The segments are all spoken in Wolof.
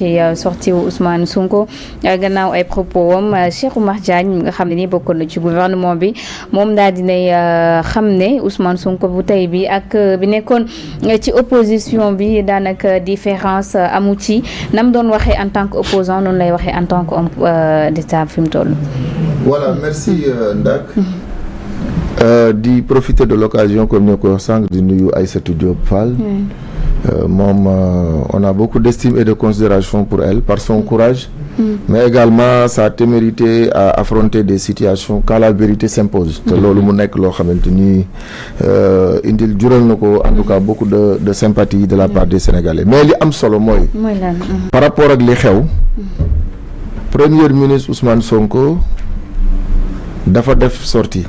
ci sorti Ousmane Sonko gannaaw ay propos am Cheikh Oumar Diagne nga xam ne ni bokkoon na ci gouvernement bi moom daal dinay xam ne Ousmane Sonko bu tey bi ak bi nekkoon ci opposition bi daanaka différence amu ci nam doon waxee en tant que opposant noonu lay waxee en tant que homme d'état fi mu toll. Voilà, merci Ndak. Di profiter de l'occasion comme ñu ko sànq di nuyu Aïssatou Diop Fall. Moom on a beaucoup d'estime et de considération pour elle par son courage, mais également sa témérité à affronter des situations quand la vérité s'impose. te loolu mu nekk loo xamante ni indil jural na ko en tout cas beaucoup de sympathie de la part des Sénégalais. Mais li am solo mooy par rapport ak li xew premier ministre Ousmane Sonko dafa def sortie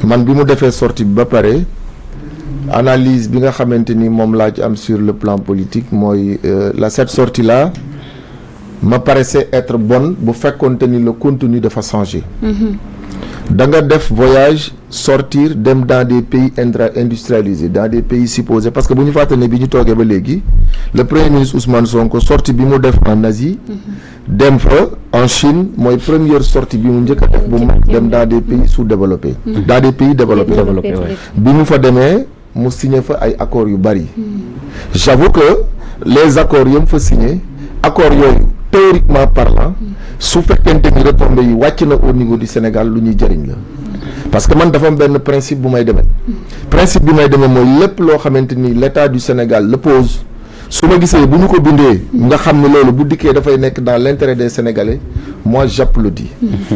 man bi mu defee sortie bi ba pare analyse bi nga xamante ni moom laa ci am sur le plan politique mooy cette sortie là me paraissait être bonne bu fekkoonte ni le contenu dafa changer. da nga def voyage sortir dem dans des pays industrialisés dans des pays supposés parce que bu ñu fàttali ne bi ñu toogee ba léegi le premier ministre Ousmane Sonko sortie bi mu def en Asie dem fa en Chine mooy première sortie bi mu njëkk a def bu mag dem dans des pays sous-développés dans des pays développés bi mu fa demee mu signé fa ay accords yu bari. J'avoue que les accords yam fa signé accords yooyu théoriquement parlant su fekkente ni retombées yi wàcc na au niveau du Sénégal lu ñuy jëriñ la parce que man dafa am benn principe bu may demee principe bi may demee mooy lépp loo xamante ni l'État du Sénégal le pose su ma gisee bu ñu ko bindee nga xam ne loolu bu dikkee dafay nekk dans l'intérêt des Sénégalais moi j'applaudis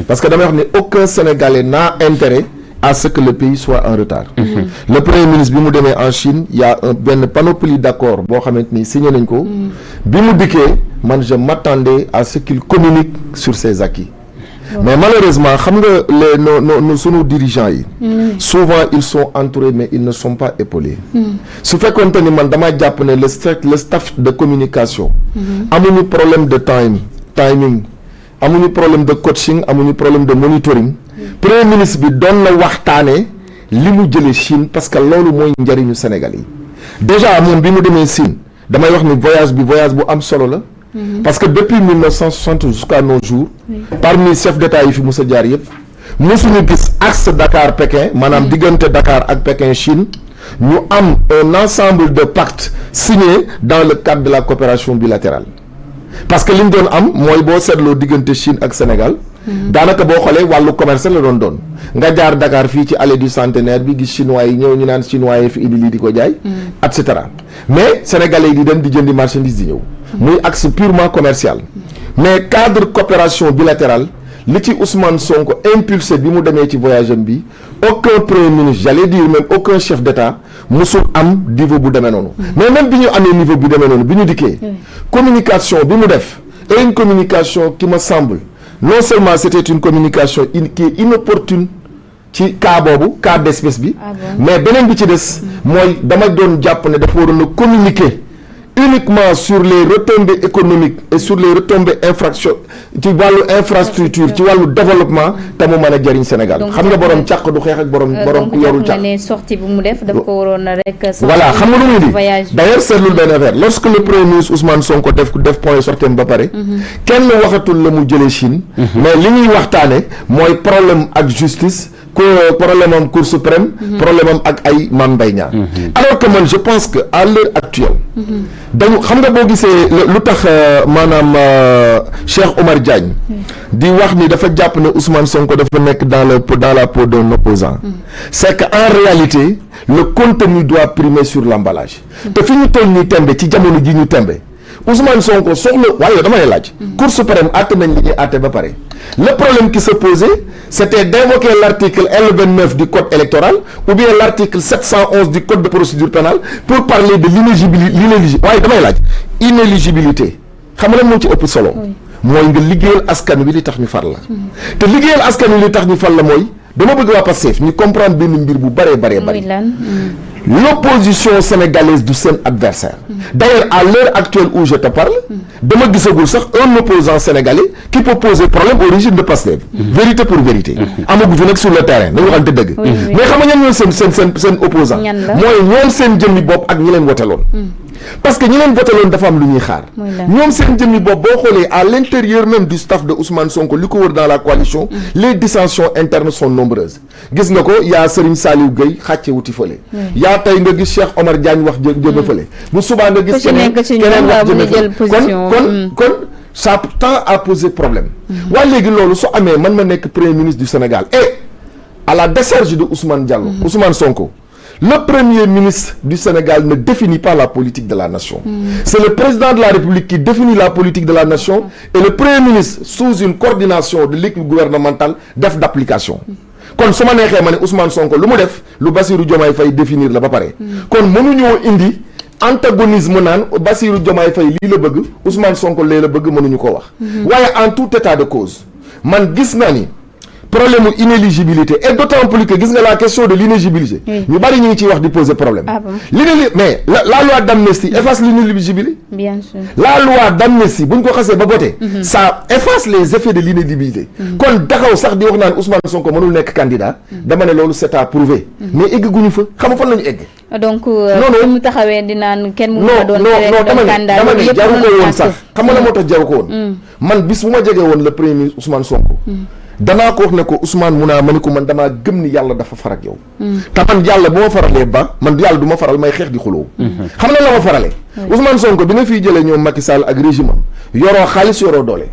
parce que damay wax ne aucun Sénégalais n'a intérêt à ce que le pays soit en retard. Le premier ministre bi mu demee en Chine il y a benn panoplie d'accords boo xamante ni signé nañ ko bi mu dikkee man je m'attendais à ce qu'il communique sur ses acquis. Mais malheureusement xam nga nos sunu dirigeants yi souvent ils sont entourés mais ils ne sont pas épaulés. su fekkoonte ni man damaa jàpp ne le staff de communication amuñu problème de timing amuñu problème de coaching amuñu problème de monitoring premier ministre bi doon na waxtaane li mu jëlee Chine parce que loolu mooy njëriñu Sénégal yi déjà moom bi mu demee Chine damay wax ni voyage bu am solo la parce que depuis 1960 jusqu'à nos jours parmi chefs d'État yi fi mos a jaar yëpp mosuñu gis axe Dakar Pékin maanaam diggante Dakar ak Pékin Chine ñu am un ensemble de pactes signés dans le cadre de la coopération bilatérale parce que li ñu doon am mooy boo seetloo diggante Chine ak Sénégal daanaka boo xoolee wàllu commerce la doon nga jaar Dakar fii ci allée du centenaire bi gis chinois yi ñëw ñu naan chinois yi fi indi lii di ko jaay et cetera mais sénégalais yi di dem di jëndi marchandise di ñëw muy axe purement commercial mais cadre coopération bilatérale li ci Ousmane Sonko impulsé bi mu demee ci voyage am bi aucun premier ministre j'allais dire même aucun chef d'État musul am niveau bu demee noonu mais même bi ñu amee niveau bu demee noonu bi ñu dikkee communication bi mu def et une communication qui me semble non seulement c'était une communication qui est inopportune ci cas boobu cas d'espèce bi mais beneen bi ci des mooy dama doon jàpp ne dafa waroon a communiquer uniquement sur les retombées économiques et sur les retombées ci wàllu infrastructure ci wàllu développement te mu mën a jëriñ Sénégal xam nga borom càq du xeex ak borom ku yorul càq ne sortie bu mu def dafa ko waroon a rek voilà xam nga lu muy di d'ailleurs seetlul benn affaire lorsque le premier ministre Ousmane Sonko def point sortem ba pare kenn waxatul la mu jëlee Chine mais li ñuy waxtaane mooy problème ak justice problème am Cour suprême problème am ak ay Mame Mbaye Niang alors que man je pense que à l'heure actuelle dañu xam nga boo gisee lu tax maanaam Cheikh Oumar Diagne di wax ni dafa jàpp ne Ousmane Sonko dafa nekk dans la peau d'un opposant c'est que en réalité le contenu doit primer sur l'emballage te fi ñu toll nii tembe ci jamono ji ñu tembe Ousmane Sonko soxla waaye dama lay laaj Cour suprême àtte nañ li ñuy àtte ba pare le problème qui se posait c'était d'invoquer l'article L29 du code électoral ou bien l'article 711 du code de procédure pénale pour parler de l'inéligibilité waaye damay laaj inéligibilité xam nga moo ci ëpp solo mooy nga liggéeyal askan wi li tax ñu far la te liggéeyal askan wi li tax ñu far la mooy dama bëgg waa Pastef ñu comprendre benn mbir bu bëree bari l'opposition sénégalaise du seen adversaire d'ailleurs à l'heure actuelle où je te parle dama gisagul sax un opposant sénégalais qui peut poser problème au régime de Pastef vérité pour vérité amagu fi nag sur le terrain dañu waxante dëgg mais xam nga ñan ñoo seen opposant mooy ñoom seen jëmmi bopp ak ñi leen woteloon parce que ñi leen voté loon dafa am lu ñuy xaar ñoom seen jëmmi bopp boo xoolee à l'intérieur même du staff de Ousmane Sonko li ko wër dans la coalition les dissensions internes sont nombreuses gis nga ko yaa Serigne Saliou Gueye xàcce wuti fële yaa tey nga gis Cheikh Omar Diagne wax jëme fële bu subaa nga gis keneen wax jëme fële kon ça tend à poser problème waaye léegi loolu su amee man ma nekk premier ministre du Sénégal et à la décharge de Ousmane Diallo Ousmane Sonko le premier ministre du Sénégal ne définit pas la politique de la nation. C'est le président de la République qui définit la politique de la nation et le premier ministre, sous une coordination de l'équipe gouvernementale, def d'application. Kon su ma neexee ma ne Ousmane Sonko lu mu def lu Bassirou Diomaye Faye définir la ba pare. Kon mënuñoo indi antagonisme naan Bassirou Diomaye Faye lii la bëgg Ousmane Sonko lee la bëgg mënuñu ko wax. waaye en tout état de cause man gis naa ni. problème inéligibilité et d'autant plus que gis nga la question de l'inéligibilité ñu bari ñu ngi ciy wax di poser problème mais la loi d'amnistie efface l'inéligibilité bien sûr la loi d'amnistie bu ñu ko xasee ba voté ça efface les effets de l'inéligibilité kon taxaw sax di wax naan Ousmane Sonko mënul nekk candidat dama ne loolu c'est à prouver mais egguñu fa xam nga fan lañu egg donc mu taxawee di naan kenn mu doon candidat dama ne jaru ko woon sax xam nga la moo tax jaru ko woon man bis bu ma jegee woon le premier ministre Ousmane Sonko danaa ko wax ne ko Ousmane mun naa ma ne ko man damaa gëm ni yàlla dafa far ak yow te man yàlla bu ma faralee ba man yàlla du ma faral may xeex di xuloo xam na la ma faralee Ousmane Sonko bi nga fiy jëlee ñoom Macky Sall ak régime am yoroo xaalis yoroo doole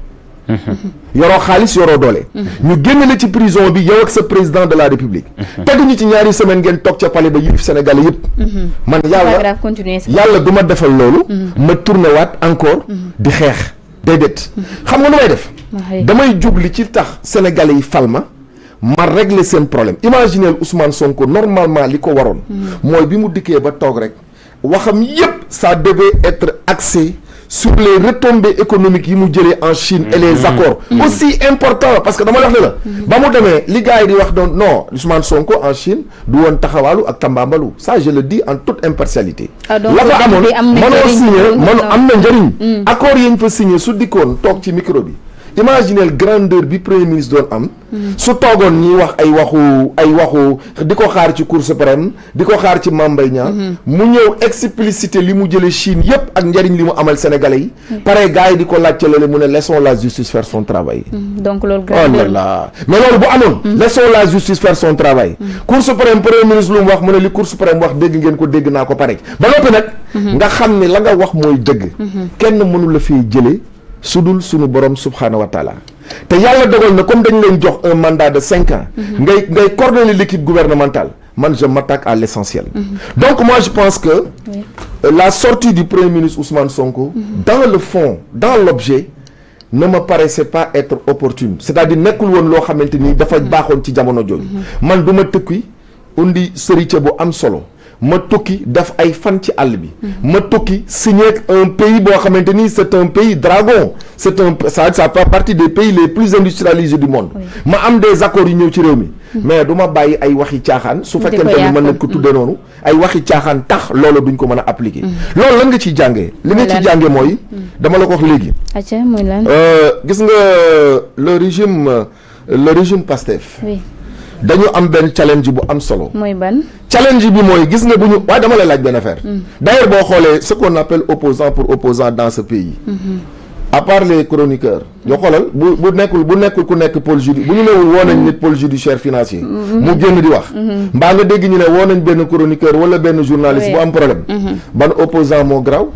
ñu génn la ci prison bi yow ak sa président de la République teguñu ci ñaari semaine ngeen toog ca palais ba yilif Sénégalais yëpp man yàlla du ma defal loolu ma tourné waat encore di xeex déedéet xam nga nu may def damay jubli ci tax sénégalais yi fal ma régler seen problème imaginez Ousmane Sonko normalement li ko waroon mooy bi mu dikkee ba toog rek waxam yépp ça devait être axé sur les retombées économiques yi mu jëlee en Chine et les accords aussi importants parce que dama wax ne la ba mu demee li gars yi di wax doon non Ousmane Sonko en Chine du woon taxawaalu ak tambambalu ça je le dis en toute impartialité la fa amoon mënoo signé am na njëriñ accords yi ñu fa signé su dikkoon toog ci micro bi imaginez grandeur bi premier ministre doon am su toogoon ñuy wax ay waxu di ko xaar ci Cour suprême di ko xaar ci Mame Mbaye Niang mu ñëw expliciter li mu jële Chine yépp ak njëriñ li mu amal sénégalais yi pare gars yi di ko laajte lale mu ne laissons la justice faire son travail donc loolu oh là là mais loolu bu amoon laissons la justice faire son travail Cour suprême premier ministre lu mu wax mu ne li Cour suprême wax dégg ngeen ko dégg naa ko pare ba noppi nag nga xam ne la nga wax mooy dëgg kenn mënu la fiy jëlee sudul sunu borom subhanahu wa taala te yàlla dogal na comme dañ leen jox un mandat de 5 ans ngay coordonner l'équipe gouvernementale man je m'attaque à l'essentiel donc moi je pense que la sortie du premier ministre Ousmane Sonko dans le fond dans l'objet ne me paraissait pas être opportune c'est-à-dire nekkul woon loo xamante ni dafa baaxoon ci jamono jooju man du ma tëkki undi sëriñ bu am solo ma tukki def ay fan ci àll bi ma tukki signer un pays boo xamante ni c'est un pays dragon ça fait partie des pays les plus industrialisés du monde ma am des accords yu ñëw ci réew mi mais du ma bàyyi ay waxi caaxaan su fekkente ni mën nañ ko tudde noonu ay waxi caaxaan tax loolu duñ ko mën a appliquer loolu lan nga ciy jàngee li nga ciy jàngee mooy dama la ko wax léegi gis nga le régime Pastef dañu am benn challenge bu am solo. mooy ban. challenge bi mooy gis nga bu ñu waaye dama lay laaj benn affaire. d'ailleurs boo xoolee ce qu'on appelle opposant pour opposant dans ce pays. à part les chroniqueurs. yoo xoolal bu nekkul ku nekk pôle judi bu ñu newul woo nañ nit pôle judiciaire financier. mu génn di wax. mbaa nga dégg ñu ne woo nañ benn chroniqueur wala benn journaliste bu am problème. ban opposant moo graw.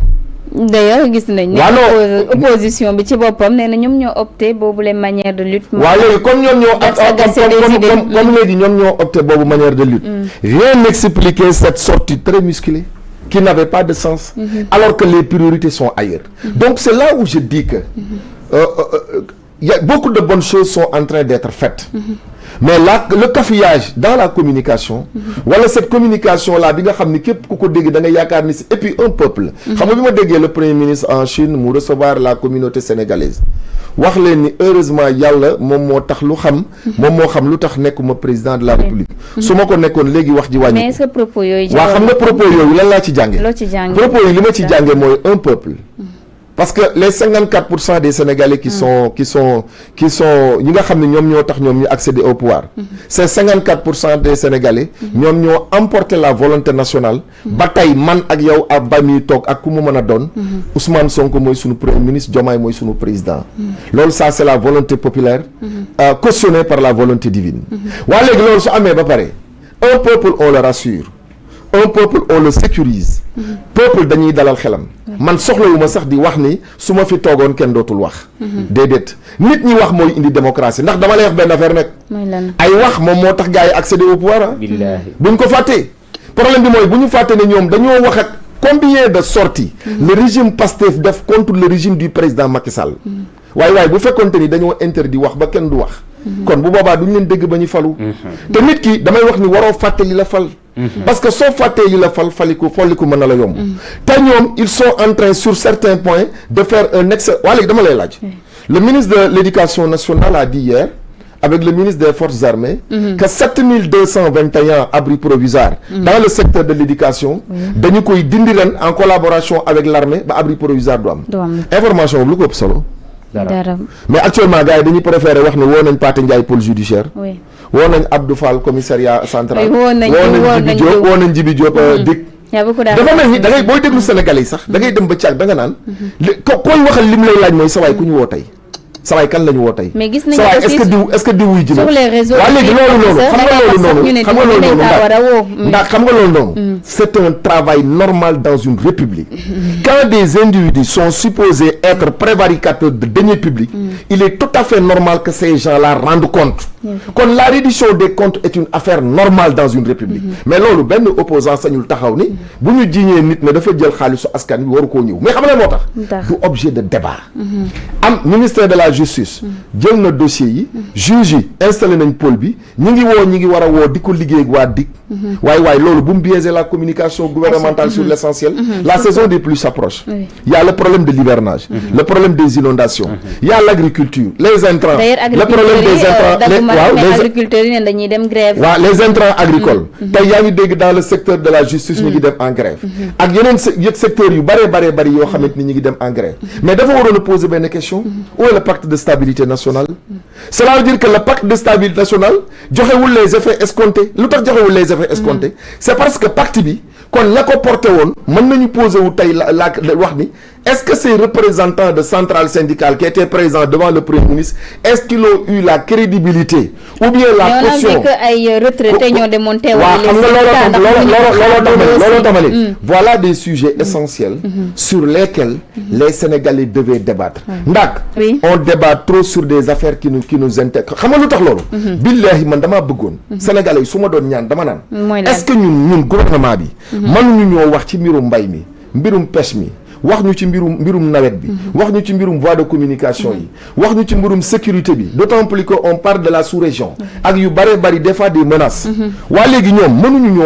d'ailleurs gis nañ ne opposition bi ci boppam nee na ñoom ñoo opté boobu les manières de lutte. waaw léegi comme ñoom ñoo comme léegi ñoom ñoo opté boobu manière de lutte. Rien n'expliquait cette sortie très musclée qui n'avait pas de sens. Alors que les priorités sont ailleurs. Donc c'est là où je dis que y a beaucoup de bonnes choses sont en train d'être faites. Mais là le cafouillage dans la communication wala cette communication là bi nga xam ni képp ku ko dégg da nga yaakaar ni si et puis un peuple xam nga bi ma déggee le premier ministre en Chine mu recevoir la communauté sénégalaise wax leen ni heureusement yàlla moom moo tax lu xam moom moo xam lu tax nekkuma président de la République su ma ko nekkoon léegi wax ji wàññi mais est-ce que propos yooyu waaw xam nga propos yooyu lan laa ci jànge loo ci jànge propos yi li ma ci jànge mooy un peuple parce que les 54% des Sénégalais qui sont ñi nga xam ne ñoom ñoo tax ñoom ñu accéder au pouvoir ces 54% des Sénégalais ñoom ñoo emporté la volonté nationale ba tey man ak yow ak ba muy toog ak ku mu mën a doon Ousmane Sonko mooy sunu premier ministre, Diomaye mooy sunu président loolu ça c'est la volonté populaire cautionnée par la volonté divine waa léegi loolu su amee ba pare un peuple on le rassure, un peuple on le sécurise, peuple dañuy dalal xelam man soxlawuma sax di wax ni su ma fi toogoon kenn dootul wax déedéet nit ñi wax mooy indi démocratie ndax dama lay wax benn affaire nag ay wax moom moo tax gars yi accéder au pouvoir buñ ko fàttee problème bi mooy bu ñu fàtte ne ñoom dañoo wax ak combien de sorties le régime Pastef def contre le régime du président Macky Sall waaye bu fekkonte ni dañoo interdit wax ba kenn du wax kon bu boobaa duñ leen dégg ba ñu falu te nit ki damay wax ni waroo fàtte li la fal parce que soo fàttee li la folliku mën na la yomb te ñoom ils sont en train sur certains points de faire un excellent waa léegi dama lay laaj le ministre de l'éducation nationale a dit hier avec le ministre des forces armées que 7221 abris provisoires dans le secteur de l'éducation dañu koy dindi ren en collaboration avec l'armée ba abri provisoire du am information boobu lu ko ëpp solo dara mais actuellement gars yi dañuy préférer wax ne woo nañ Pathé Ndiaye pôle judiciaire woo nañ Abdou Fall commissariat central woo nañ Djibi Diop DIC dafa mel ni da ngay booy déglu Sénégalais yi sax da ngay dem ba caag da nga naan koy waxal lim lay laaj mooy sa waay ku ñu woo tey sa waay kan la ñu woo tey mais gis nañu sa waay est-ce que diw wuy ji sur les réseaux waaw léegi loolu xam nga loolu noonu c'est un travail normal dans une république quand des individus sont supposés être prévaricateurs de deniers publics il est tout à fait normal que ces gens-là rendent compte kon la reddition des comptes est une affaire normale dans une république mais loolu benn opposant sañul taxaw ni bu ñu jiiñee nit ne dafa jël xaalisu askan bi waru koo ñëw mais xam nga moo tax du objet de débat am ministère de la justice jël na dossier yi juge yi installé nañ pôle bi ñi ngi war a woo di ko liggéey ak waa DIC waaye loolu bu mu biaiser la communication gouvernementale sur l'essentiel la saison des pluies s'approche il y a le problème de l'hivernage le problème des inondations il y a l'agriculture les intrants le problème des intrants les agriculteurs yi ne dañuy dem grève les intrants agricoles tey yaa ngi dégg dans le secteur de la justice ñu ngi dem en grève ak yeneen secteurs yu bari yoo xamante ni ñu ngi dem en grève mais dafa waroon a poser benn question où est le pacte de stabilité nationale cela veut dire que le pacte de stabilité nationale joxewul les effets escomptés lu tax joxewul les effets escomptés c'est parce que pacte bi kon la ko porté woon mën nañu poser wu tey la wax ni est-ce que ces représentants de centrales syndicales qui étaient présents devant le Premier ministre est-ce qu'ils ont eu la crédibilité ou bien la caution mais on a vu que ay retraités ñoo démonté waaw xam nga looloo tamale voilà des sujets essentiels sur lesquels les Sénégalais devaient débattre ndax on débat trop sur des affaires qui nous intéressent xam nga lu tax loolu billahi man damaa bëggoon Sénégalais yi su ma doon ñaan dama naan est-ce que ñun gouvernement bi mënuñu ñoo wax ci mbirum mbay mi mbirum pêche mi wax ñu ci mbirum nawet bi wax ñu ci mbirum voie de communication yi wax ñu ci mbirum sécurité bi d'autant plus que on parle de la sous-région ak yu bari des fois des menaces waa léegi ñoom mënuñu ñoo